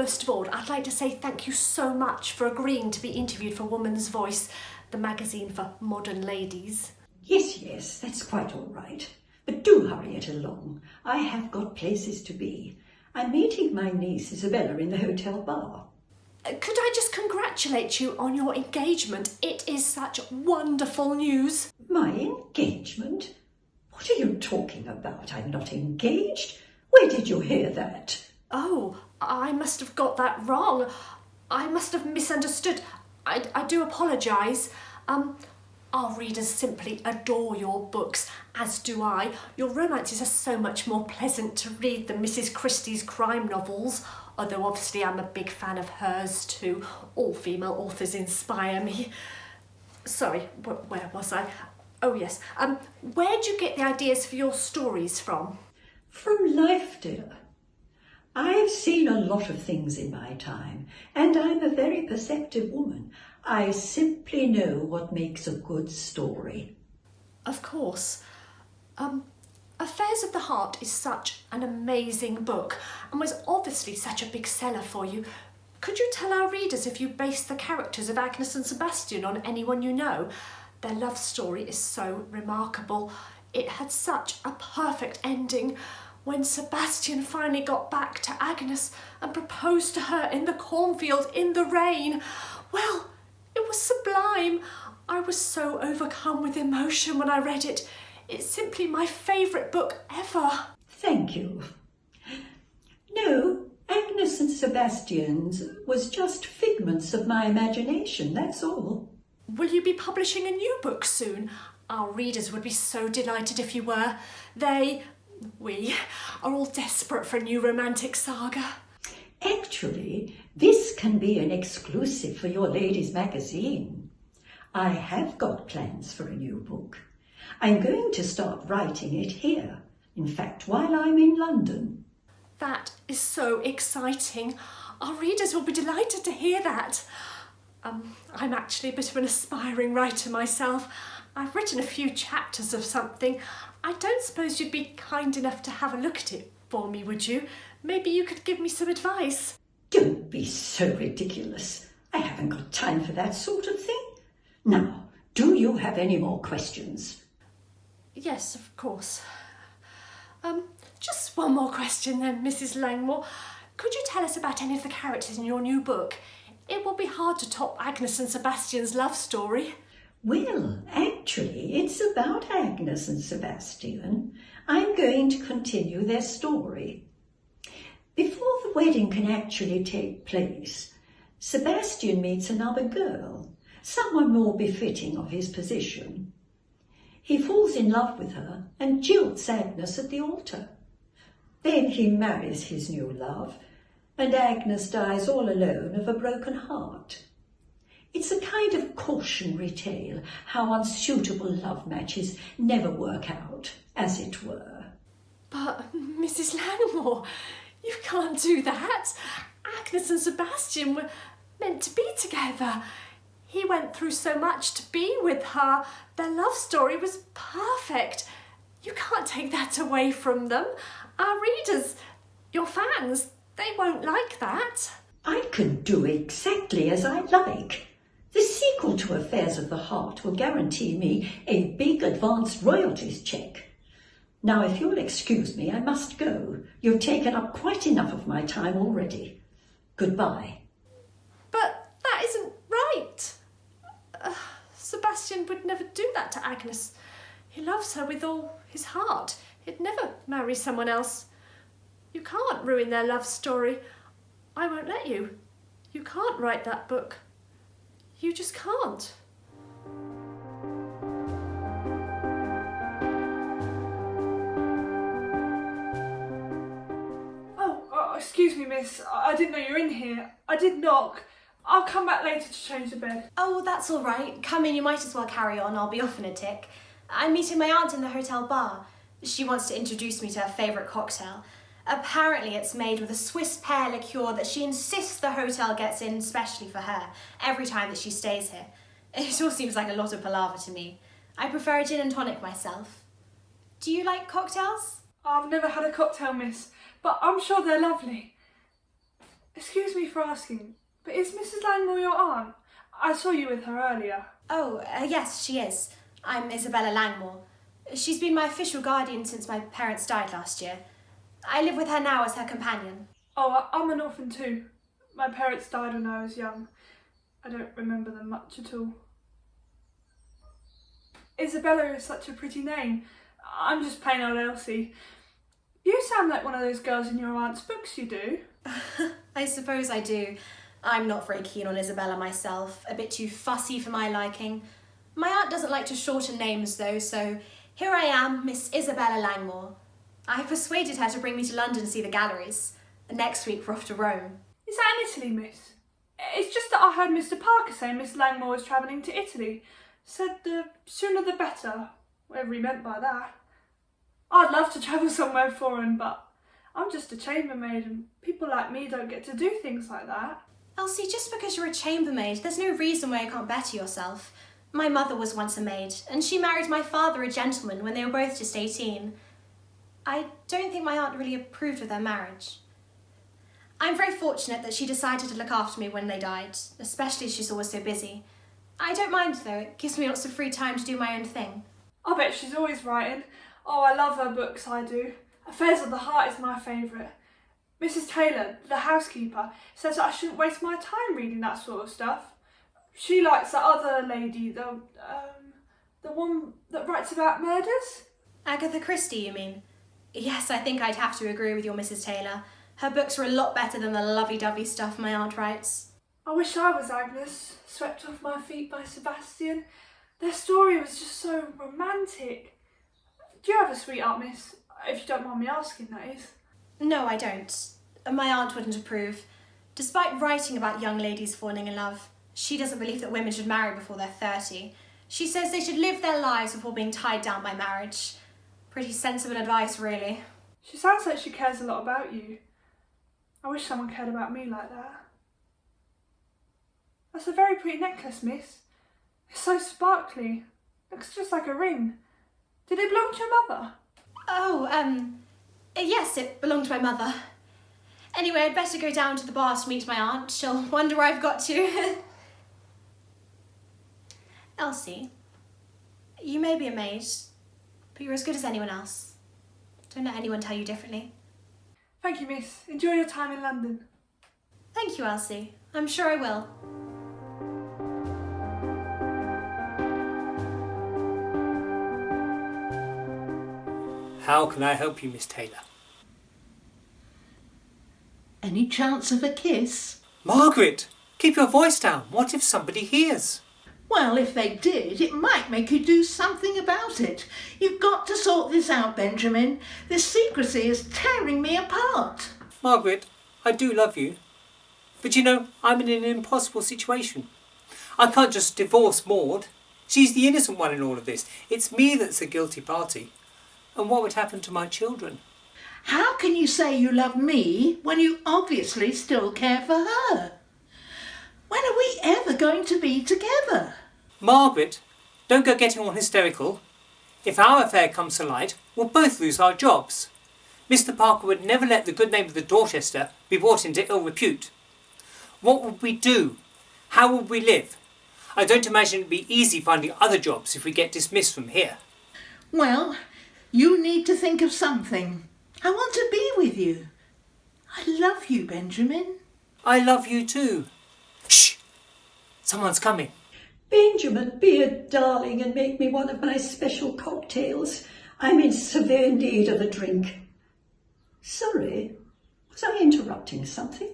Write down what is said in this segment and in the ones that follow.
first of all, I'd like to say thank you so much for agreeing to be interviewed for Woman's Voice, the magazine for modern ladies. Yes, that's quite all right. But do hurry it along. I have got places to be. I'm meeting my niece Isabella in the hotel bar. Could I just congratulate you on your engagement? It is such wonderful news. My engagement? What are you talking about? I'm not engaged. Where did you hear that? Oh, I must have got that wrong. I must have misunderstood. I do apologise. Our readers simply adore your books, as do I. Your romances are so much more pleasant to read than Mrs. Christie's crime novels, although obviously I'm a big fan of hers too. All female authors inspire me. Sorry, where was I? Oh yes, where'd you get the ideas for your stories from? From life, dear. I've seen a lot of things in my time, and I'm a very perceptive woman. I simply know what makes a good story. Of course. Affairs of the Heart is such an amazing book and was obviously such a big seller for you. Could you tell our readers if you based the characters of Agnes and Sebastian on anyone you know? Their love story is so remarkable. It had such a perfect ending. When Sebastian finally got back to Agnes and proposed to her in the cornfield in the rain, well, it was sublime. I was so overcome with emotion when I read it. It's simply my favourite book ever. Thank you. No, Agnes and Sebastian's was just figments of my imagination, that's all. Will you be publishing a new book soon? Our readers would be so delighted if you were. We are all desperate for a new romantic saga. Actually, this can be an exclusive for your ladies' magazine. I have got plans for a new book. I'm going to start writing it here, in fact, while I'm in London. That is so exciting. Our readers will be delighted to hear that. I'm actually a bit of an aspiring writer myself. I've written a few chapters of something. I don't suppose you'd be kind enough to have a look at it for me, would you? Maybe you could give me some advice. Don't be so ridiculous. I haven't got time for that sort of thing. Now, do you have any more questions? Yes, of course. Just one more question then, Mrs. Langmore. Could you tell us about any of the characters in your new book? It will be hard to top Agnes and Sebastian's love story. Well, actually, it's about Agnes and Sebastian. I'm going to continue their story. Before the wedding can actually take place, Sebastian meets another girl, someone more befitting of his position. He falls in love with her and jilts Agnes at the altar. Then he marries his new love, and Agnes dies all alone of a broken heart. It's a kind of cautionary tale how unsuitable love matches never work out, as it were. But, Mrs. Langmore, you can't do that. Agnes and Sebastian were meant to be together. He went through so much to be with her. Their love story was perfect. You can't take that away from them. Our readers, your fans, they won't like that. I can do exactly as I like. The sequel to Affairs of the Heart will guarantee me a big advance royalties check. Now, if you'll excuse me, I must go. You've taken up quite enough of my time already. Goodbye. But that isn't right. Sebastian would never do that to Agnes. He loves her with all his heart. He'd never marry someone else. You can't ruin their love story. I won't let you. You can't write that book. You just can't. Oh, excuse me, miss. I didn't know you were in here. I did knock. I'll come back later to change the bed. Oh, that's all right. Come in, you might as well carry on. I'll be off in a tick. I'm meeting my aunt in the hotel bar. She wants to introduce me to her favourite cocktail. Apparently it's made with a Swiss pear liqueur that she insists the hotel gets in specially for her every time that she stays here. It all seems like a lot of palaver to me. I prefer a gin and tonic myself. Do you like cocktails? I've never had a cocktail, miss, but I'm sure they're lovely. Excuse me for asking, but is Mrs. Langmore your aunt? I saw you with her earlier. Oh, yes, she is. I'm Isabella Langmore. She's been my official guardian since my parents died last year. I live with her now as her companion. Oh, I'm an orphan too. My parents died when I was young. I don't remember them much at all. Isabella is such a pretty name. I'm just plain old Elsie. You sound like one of those girls in your aunt's books, you do. I suppose I do. I'm not very keen on Isabella myself, a bit too fussy for my liking. My aunt doesn't like to shorten names though, so here I am, Miss Isabella Langmore. I persuaded her to bring me to London to see the galleries. Next week we're off to Rome. Is that in Italy, miss? It's just that I heard Mr. Parker say Miss Langmore was travelling to Italy. Said the sooner the better, whatever he meant by that. I'd love to travel somewhere foreign, but I'm just a chambermaid and people like me don't get to do things like that. Elsie, just because you're a chambermaid, there's no reason why you can't better yourself. My mother was once a maid, and she married my father, a gentleman, when they were both just 18. I don't think my aunt really approved of their marriage. I'm very fortunate that she decided to look after me when they died, especially as she's always so busy. I don't mind though, it gives me lots of free time to do my own thing. I bet she's always writing. Oh, I love her books, I do. Affairs of the Heart is my favourite. Mrs. Taylor, the housekeeper, says that I shouldn't waste my time reading that sort of stuff. She likes that other lady, the one that writes about murders. Agatha Christie, you mean? Yes, I think I'd have to agree with your Mrs. Taylor. Her books are a lot better than the lovey-dovey stuff my aunt writes. I wish I was Agnes, swept off my feet by Sebastian. Their story was just so romantic. Do you have a sweetheart, miss? If you don't mind me asking, that is. No, I don't. My aunt wouldn't approve. Despite writing about young ladies falling in love, she doesn't believe that women should marry before they're 30. She says they should live their lives before being tied down by marriage. Pretty sensible advice, really. She sounds like she cares a lot about you. I wish someone cared about me like that. That's a very pretty necklace, miss. It's so sparkly. Looks just like a ring. Did it belong to your mother? Oh, yes, it belonged to my mother. Anyway, I'd better go down to the bar to meet my aunt. She'll wonder where I've got to. Elsie, you may be a maid, but you're as good as anyone else. Don't let anyone tell you differently. Thank you, miss. Enjoy your time in London. Thank you, Elsie. I'm sure I will. How can I help you, Miss Taylor? Any chance of a kiss? Margaret, keep your voice down. What if somebody hears? Well, if they did, it might make you do something about it. You've got to sort this out, Benjamin. This secrecy is tearing me apart. Margaret, I do love you. But you know, I'm in an impossible situation. I can't just divorce Maud. She's the innocent one in all of this. It's me that's the guilty party. And what would happen to my children? How can you say you love me when you obviously still care for her? When are we ever going to be together? Margaret, don't go getting all hysterical. If our affair comes to light, we'll both lose our jobs. Mr. Parker would never let the good name of the Dorchester be brought into ill repute. What would we do? How would we live? I don't imagine it'd be easy finding other jobs if we get dismissed from here. Well, you need to think of something. I want to be with you. I love you, Benjamin. I love you too. Shh! Someone's coming. Benjamin, be a darling and make me one of my special cocktails. I'm in severe need of a drink. Sorry, was I interrupting something?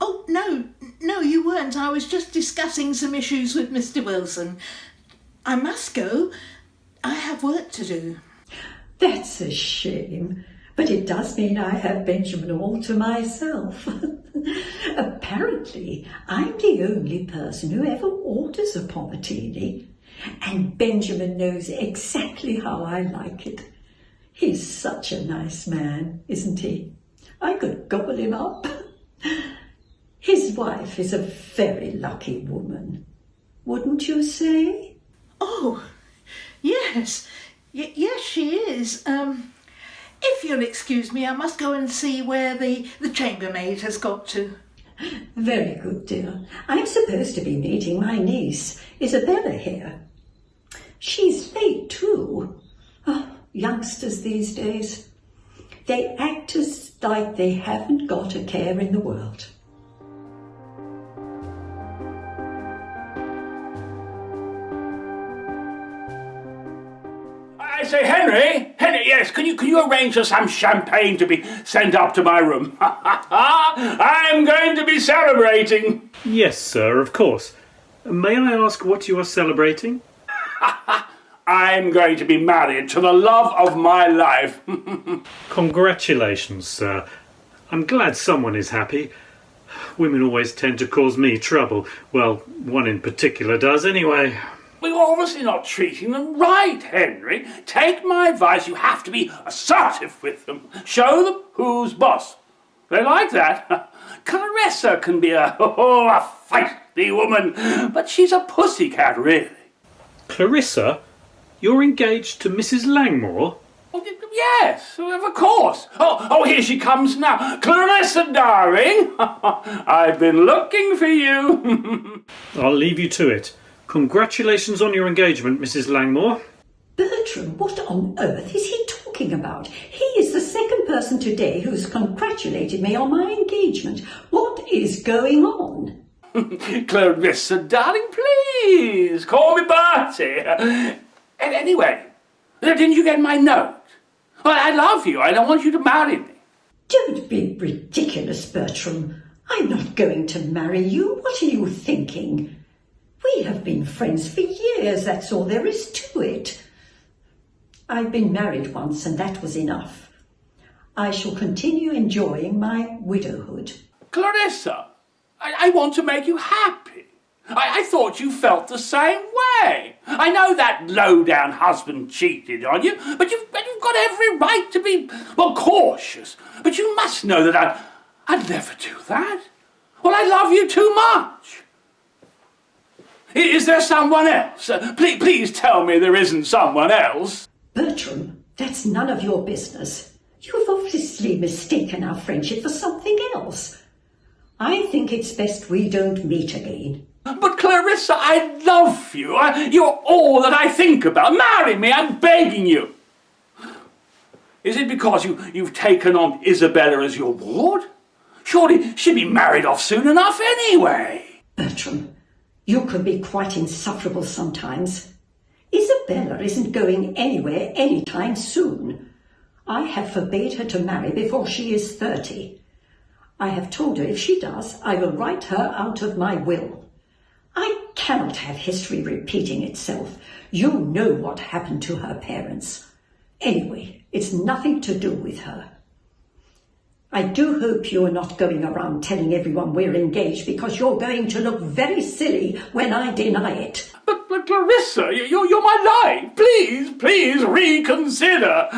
Oh, no, you weren't. I was just discussing some issues with Mr. Wilson. I must go. I have work to do. That's a shame, but it does mean I have Benjamin all to myself. Apparently, I'm the only person who ever orders a pomatini, and Benjamin knows exactly how I like it. He's such a nice man, isn't he? I could gobble him up. His wife is a very lucky woman, wouldn't you say? Oh, yes. Yes, she is. If you'll excuse me, I must go and see where the chambermaid has got to. Very good, dear. I'm supposed to be meeting my niece, Isabella, here. She's late, too. Oh, youngsters these days. They act as like they haven't got a care in the world. I say, Henry, yes, can you arrange for some champagne to be sent up to my room? I'm going to be celebrating. Yes, sir, of course. May I ask what you are celebrating? I'm going to be married to the love of my life. Congratulations, sir. I'm glad someone is happy. Women always tend to cause me trouble. Well, one in particular does anyway. We're obviously not treating them right, Henry. Take my advice, you have to be assertive with them. Show them who's boss. They like that. Clarissa can be a feisty woman, but she's a pussycat, really. Clarissa? You're engaged to Mrs. Langmore? Oh, yes, of course. Oh, here she comes now. Clarissa, darling, I've been looking for you. I'll leave you to it. Congratulations on your engagement, Mrs. Langmore. Bertram, what on earth is he talking about? He is the second person today who's congratulated me on my engagement. What is going on? Clarissa, darling, please, call me Bertie. Anyway, didn't you get my note? Well, I love you. I don't want you to marry me. Don't be ridiculous, Bertram. I'm not going to marry you. What are you thinking? We have been friends for years, that's all there is to it. I've been married once and that was enough. I shall continue enjoying my widowhood. Clarissa, I want to make you happy. I thought you felt the same way. I know that low-down husband cheated on you, but you've got every right to be, well, cautious. But you must know that I'd never do that. Well, I love you too much. Is there someone else? Please tell me there isn't someone else. Bertram, that's none of your business. You've obviously mistaken our friendship for something else. I think it's best we don't meet again. But Clarissa, I love you. You're all that I think about. Marry me, I'm begging you. Is it because you've taken on Isabella as your ward? Surely she'd be married off soon enough anyway. Bertram, you can be quite insufferable sometimes. Isabella isn't going anywhere anytime soon. I have forbade her to marry before she is 30. I have told her if she does, I will write her out of my will. I cannot have history repeating itself. You know what happened to her parents. Anyway, it's nothing to do with her. I do hope you're not going around telling everyone we're engaged, because you're going to look very silly when I deny it. But Clarissa, you're my life. Please reconsider.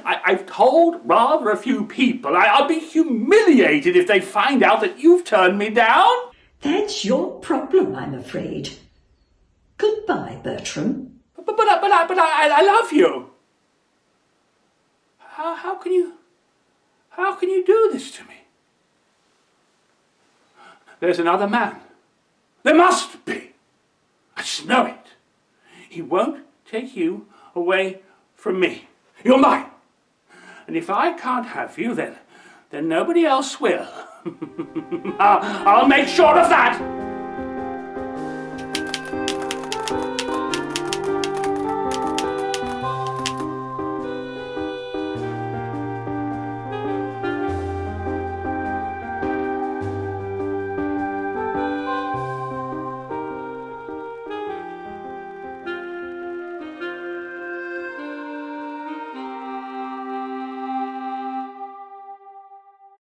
I've told rather a few people. I'll be humiliated if they find out that you've turned me down. That's your problem, I'm afraid. Goodbye, Bertram. But I love you. How can you do this to me? There's another man. There must be. I just know it. He won't take you away from me. You're mine. And if I can't have you, then nobody else will. I'll make sure of that.